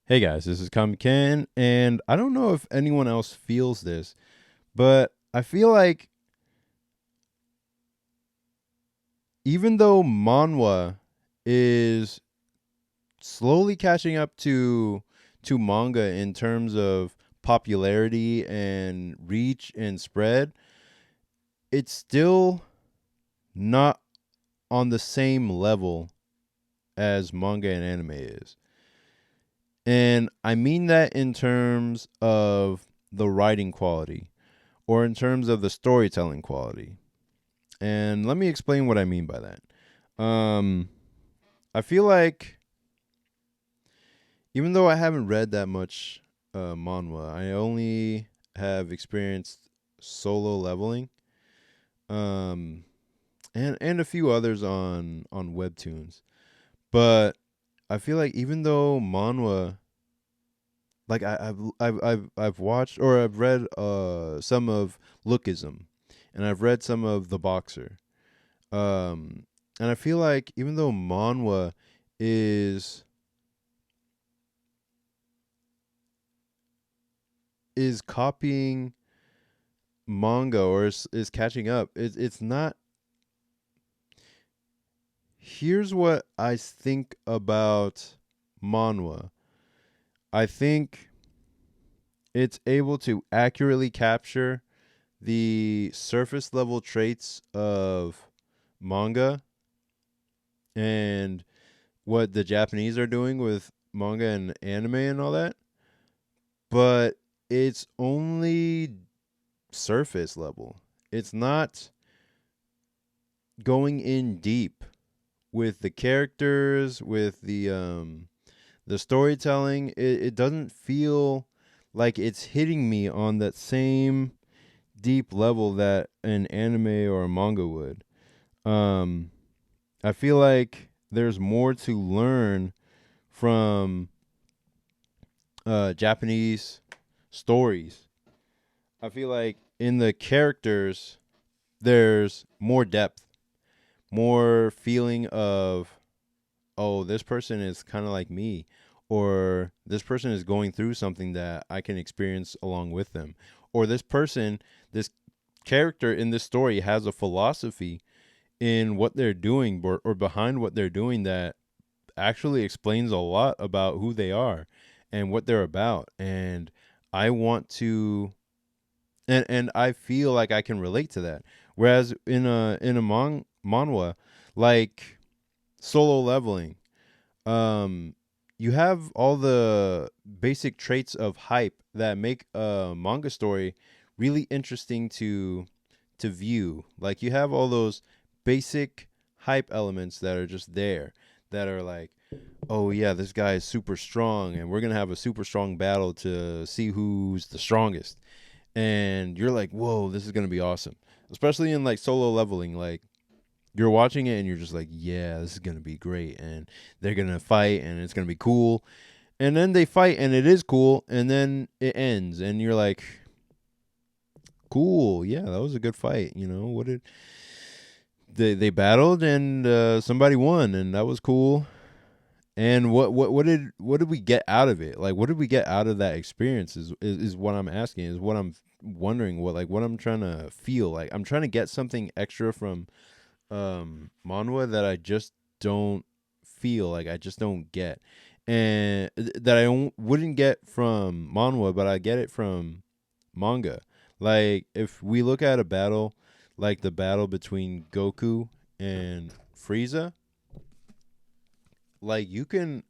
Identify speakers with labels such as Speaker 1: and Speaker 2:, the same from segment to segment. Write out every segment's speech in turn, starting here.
Speaker 1: Hey guys, this is Kami Ken, and I don't know if anyone else feels this, but I feel like even though Manhwa is slowly catching up to manga in terms of popularity and reach and spread, it's still not on the same level as manga and anime is. And I mean that in terms of the writing quality or in terms of the storytelling quality. And let me explain what I mean by that. I feel like even though I haven't read that much manhwa, I only have experienced solo leveling, um, and a few others on webtoons. But I feel like even though manhwa, like I've watched or I've read some of Lookism, and I've read some of The Boxer. Um, and I feel like even though manhwa is is copying manga or is catching up, it's not. Here's what I think about manhwa. I think it's able to accurately capture the surface level traits of manga and what the Japanese are doing with manga and anime and all that, but it's only surface level. It's not going in deep with the characters, with the storytelling. It doesn't feel like it's hitting me on that same deep level that an anime or a manga would. Um I feel like there's more to learn from Japanese stories. I feel like in the characters there's more depth, more feeling of, oh, this person is kind of like me, or this person is going through something that I can experience along with them, or this character in this story has a philosophy in what they're doing or behind what they're doing that actually explains a lot about who they are and what they're about. And I want to and I feel like I can relate to that. Whereas in a manhwa, like solo leveling, um, you have all the basic traits of hype that make a manga story really interesting to view. Like you have all those basic hype elements that are just there, that are like, oh yeah, this guy is super strong and we're going to have a super strong battle to see who's the strongest. And you're like, "Whoa, this is going to be awesome." Especially in like solo leveling, like you're watching it and you're just like, yeah, this is gonna be great, and they're gonna fight and it's gonna be cool. And then they fight and it is cool, and then it ends, and you're like, cool, yeah, that was a good fight. What did they battled and somebody won, and that was cool. And what did we get out of it? Like, what did we get out of that experience? Is what I'm asking. Is what I'm wondering. What I'm trying to feel like. I'm trying to get something extra from manhwa that I just don't feel like I just don't get, and that I wouldn't get from manhwa, but I get it from manga. Like if we look at a battle, like the battle between Goku and Frieza, like you can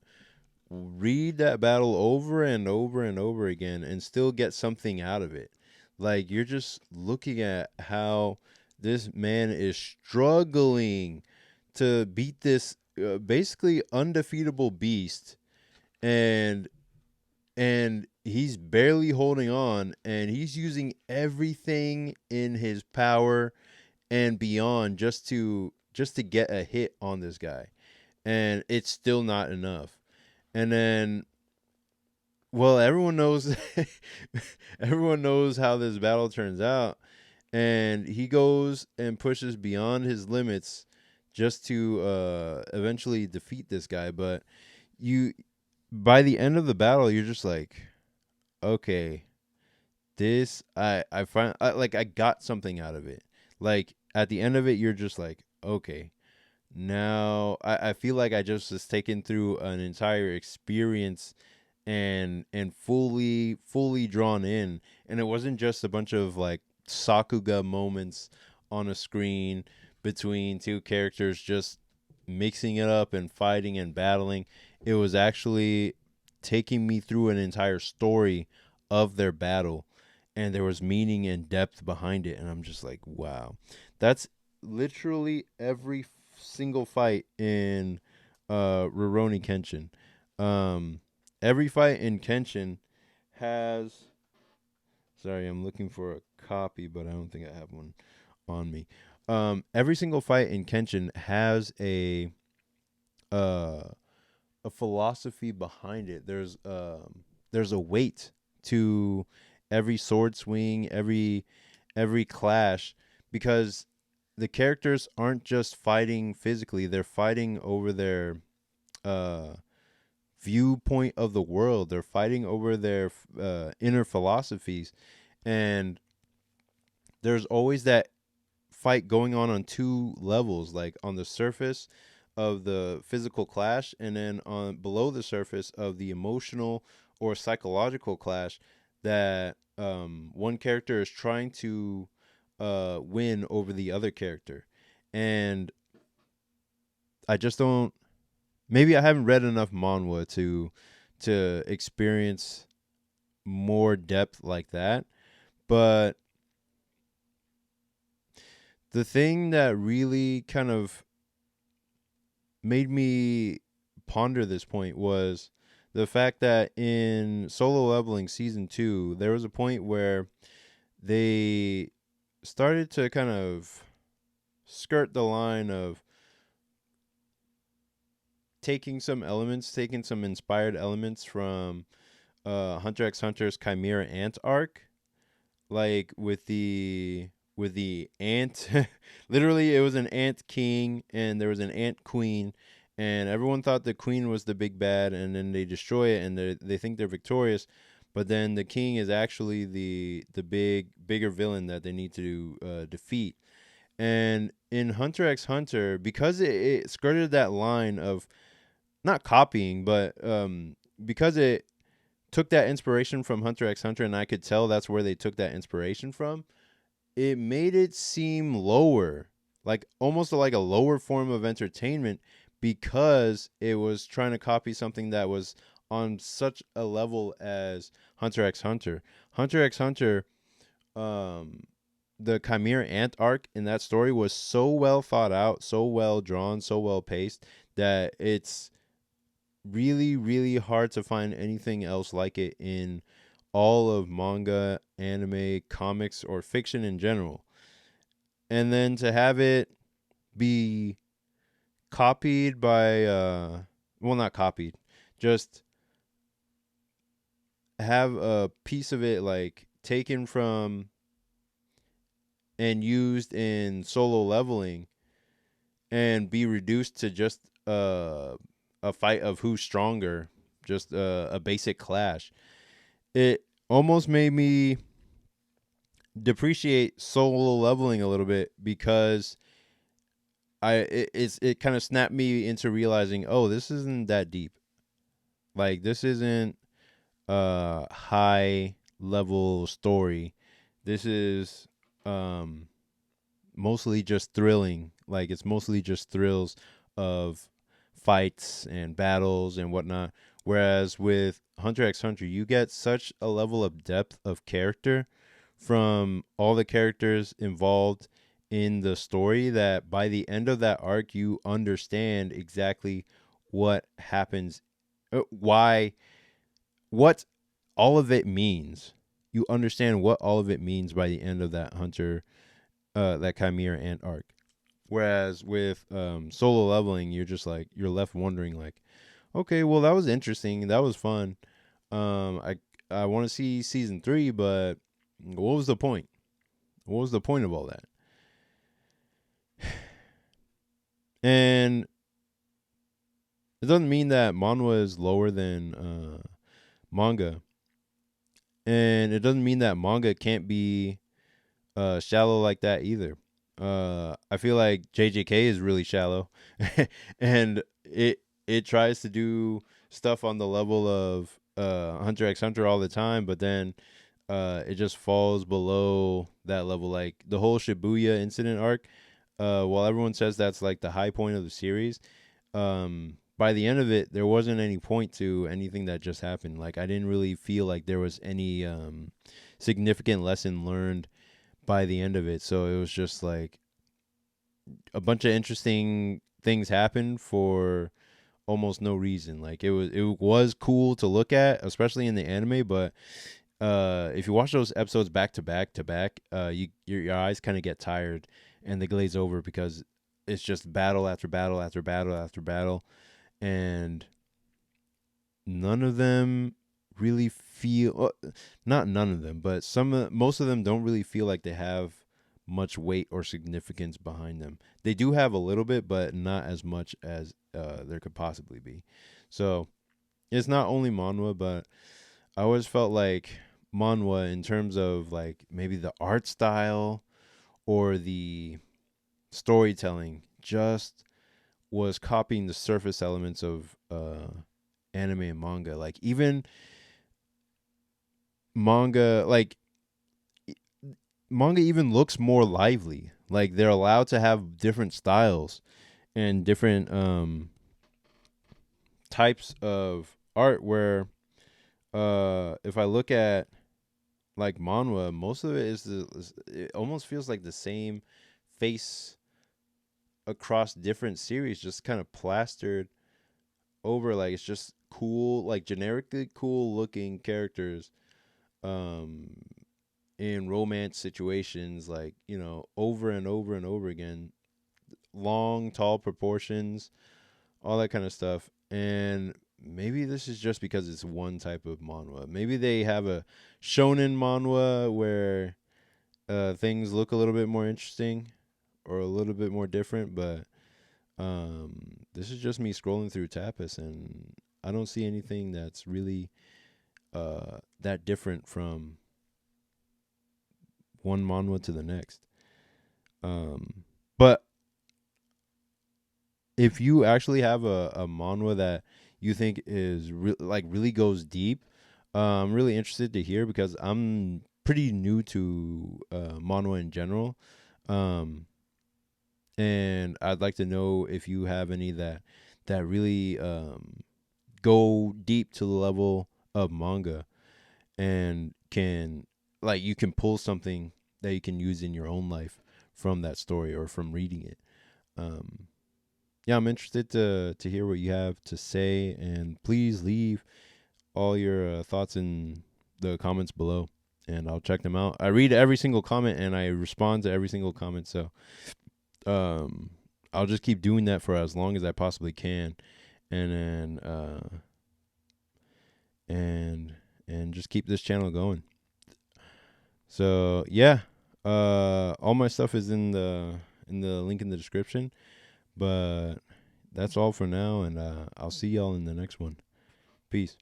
Speaker 1: read that battle over and over and over again and still get something out of it. Like you're just looking at how this man is struggling to beat this basically undefeatable beast, and he's barely holding on, and he's using everything in his power and beyond just to get a hit on this guy, and it's still not enough. And then, well, everyone knows everyone knows how this battle turns out, and he goes and pushes beyond his limits just to eventually defeat this guy. But you by the end of the battle, you're just like, okay, this I find like I got something out of it. Like at the end of it, you're just like, okay, now I feel like I just was taken through an entire experience and fully drawn in, and it wasn't just a bunch of like sakuga moments on a screen between two characters just mixing it up and fighting and battling. It was actually taking me through an entire story of their battle, and there was meaning and depth behind it, and I'm just like, wow. That's literally every single fight in Rurouni Kenshin. um every fight in Kenshin has, sorry, I'm looking for a copy, but I don't think I have one on me. Every single fight in Kenshin has uh a philosophy behind it. There's a weight to every sword swing, every clash, because the characters aren't just fighting physically, they're fighting over their uh viewpoint of the world. They're fighting over their inner philosophies, and there's always that fight going on two levels, like on the surface of the physical clash, and then on below the surface of the emotional or psychological clash that one character is trying to win over the other character. And I just don't. Maybe I haven't read enough manhwa to experience more depth like that. But the thing that really kind of made me ponder this point was the fact that in Solo Leveling season 2, there was a point where they started to kind of skirt the line of taking some inspired elements from Hunter x Hunter's Chimera Ant arc, like with the ant. Literally, it was an ant king and there was an ant queen, and everyone thought the queen was the big bad, and then they destroy it and they think they're victorious, but then the king is actually the bigger villain that they need to defeat. And in Hunter x Hunter, because it skirted that line of not copying, but because it took that inspiration from Hunter x Hunter, and I could tell that's where they took that inspiration from, it made it seem lower, like almost like a lower form of entertainment, because it was trying to copy something that was on such a level as Hunter x Hunter. Hunter x Hunter, um, the Chimera Ant arc in that story was so well thought out, so well drawn, so well paced that it's really hard to find anything else like it in all of manga, anime, comics, or fiction in general. And then to have it be copied by well, not copied, just have a piece of it like taken from and used in Solo Leveling and be reduced to just a fight of who's stronger, just a basic clash. It almost made me depreciate Solo Leveling a little bit, because it kind of snapped me into realizing, oh, this isn't that deep. Like, this isn't a high level story. This is um mostly just thrilling. Like, it's mostly just thrills of fights and battles and whatnot. Whereas with Hunter x Hunter, you get such a level of depth of character from all the characters involved in the story that by the end of that arc, you understand exactly what happens, why, what all of it means. You understand what all of it means by the end of that that Chimera Ant arc. Whereas with Solo Leveling, you're just like, you're left wondering like, okay, well, that was interesting, that was fun. I want to see season 3, but what was the point? What was the point of all that? And It doesn't mean that manhwa is lower than manga, and it doesn't mean that manga can't be shallow like that either. I feel like JJK is really shallow, and it tries to do stuff on the level of Hunter x Hunter all the time, but then it just falls below that level. Like the whole Shibuya incident arc, while everyone says that's like the high point of the series, by the end of it, there wasn't any point to anything that just happened. Like I didn't really feel like there was any significant lesson learned by the end of it. So it was just like a bunch of interesting things happened for almost no reason. Like it was cool to look at, especially in the anime, but if you watch those episodes back to back to back, your eyes kind of get tired and they glaze over because it's just battle after battle after battle after battle, and none of them really feel not none of them, but most of them don't really feel like they have much weight or significance behind them. They do have a little bit, but not as much as there could possibly be. So it's not only manhwa, but I always felt like manhwa, in terms of like maybe the art style or the storytelling, just was copying the surface elements of anime and manga. Like even manga, like manga even looks more lively. Like they're allowed to have different styles and different types of art. Where if I look at like manhwa, most of it it almost feels like the same face across different series, just kind of plastered over. Like it's just cool, like generically cool looking characters um in romance situations, like, over and over and over again. Long, tall proportions, all that kind of stuff. And maybe this is just because it's one type of manhwa. Maybe they have a shonen manhwa where things look a little bit more interesting or a little bit more different, but this is just me scrolling through Tapas, and I don't see anything that's really that different from one manhwa to the next. But if you actually have a manhwa that you think is like really goes deep, I'm really interested to hear, because I'm pretty new to manhwa in general, um, and I'd like to know if you have any that really go deep to the level of manga, and can, like, you can pull something that you can use in your own life from that story or from reading it. Um, yeah, I'm interested to hear what you have to say, and please leave all your thoughts in the comments below, and I'll check them out. I read every single comment and I respond to every single comment, so um, I'll just keep doing that for as long as I possibly can, and then and just keep this channel going. So yeah, all my stuff is in the link in the description. But that's all for now, and I'll see y'all in the next one. Peace.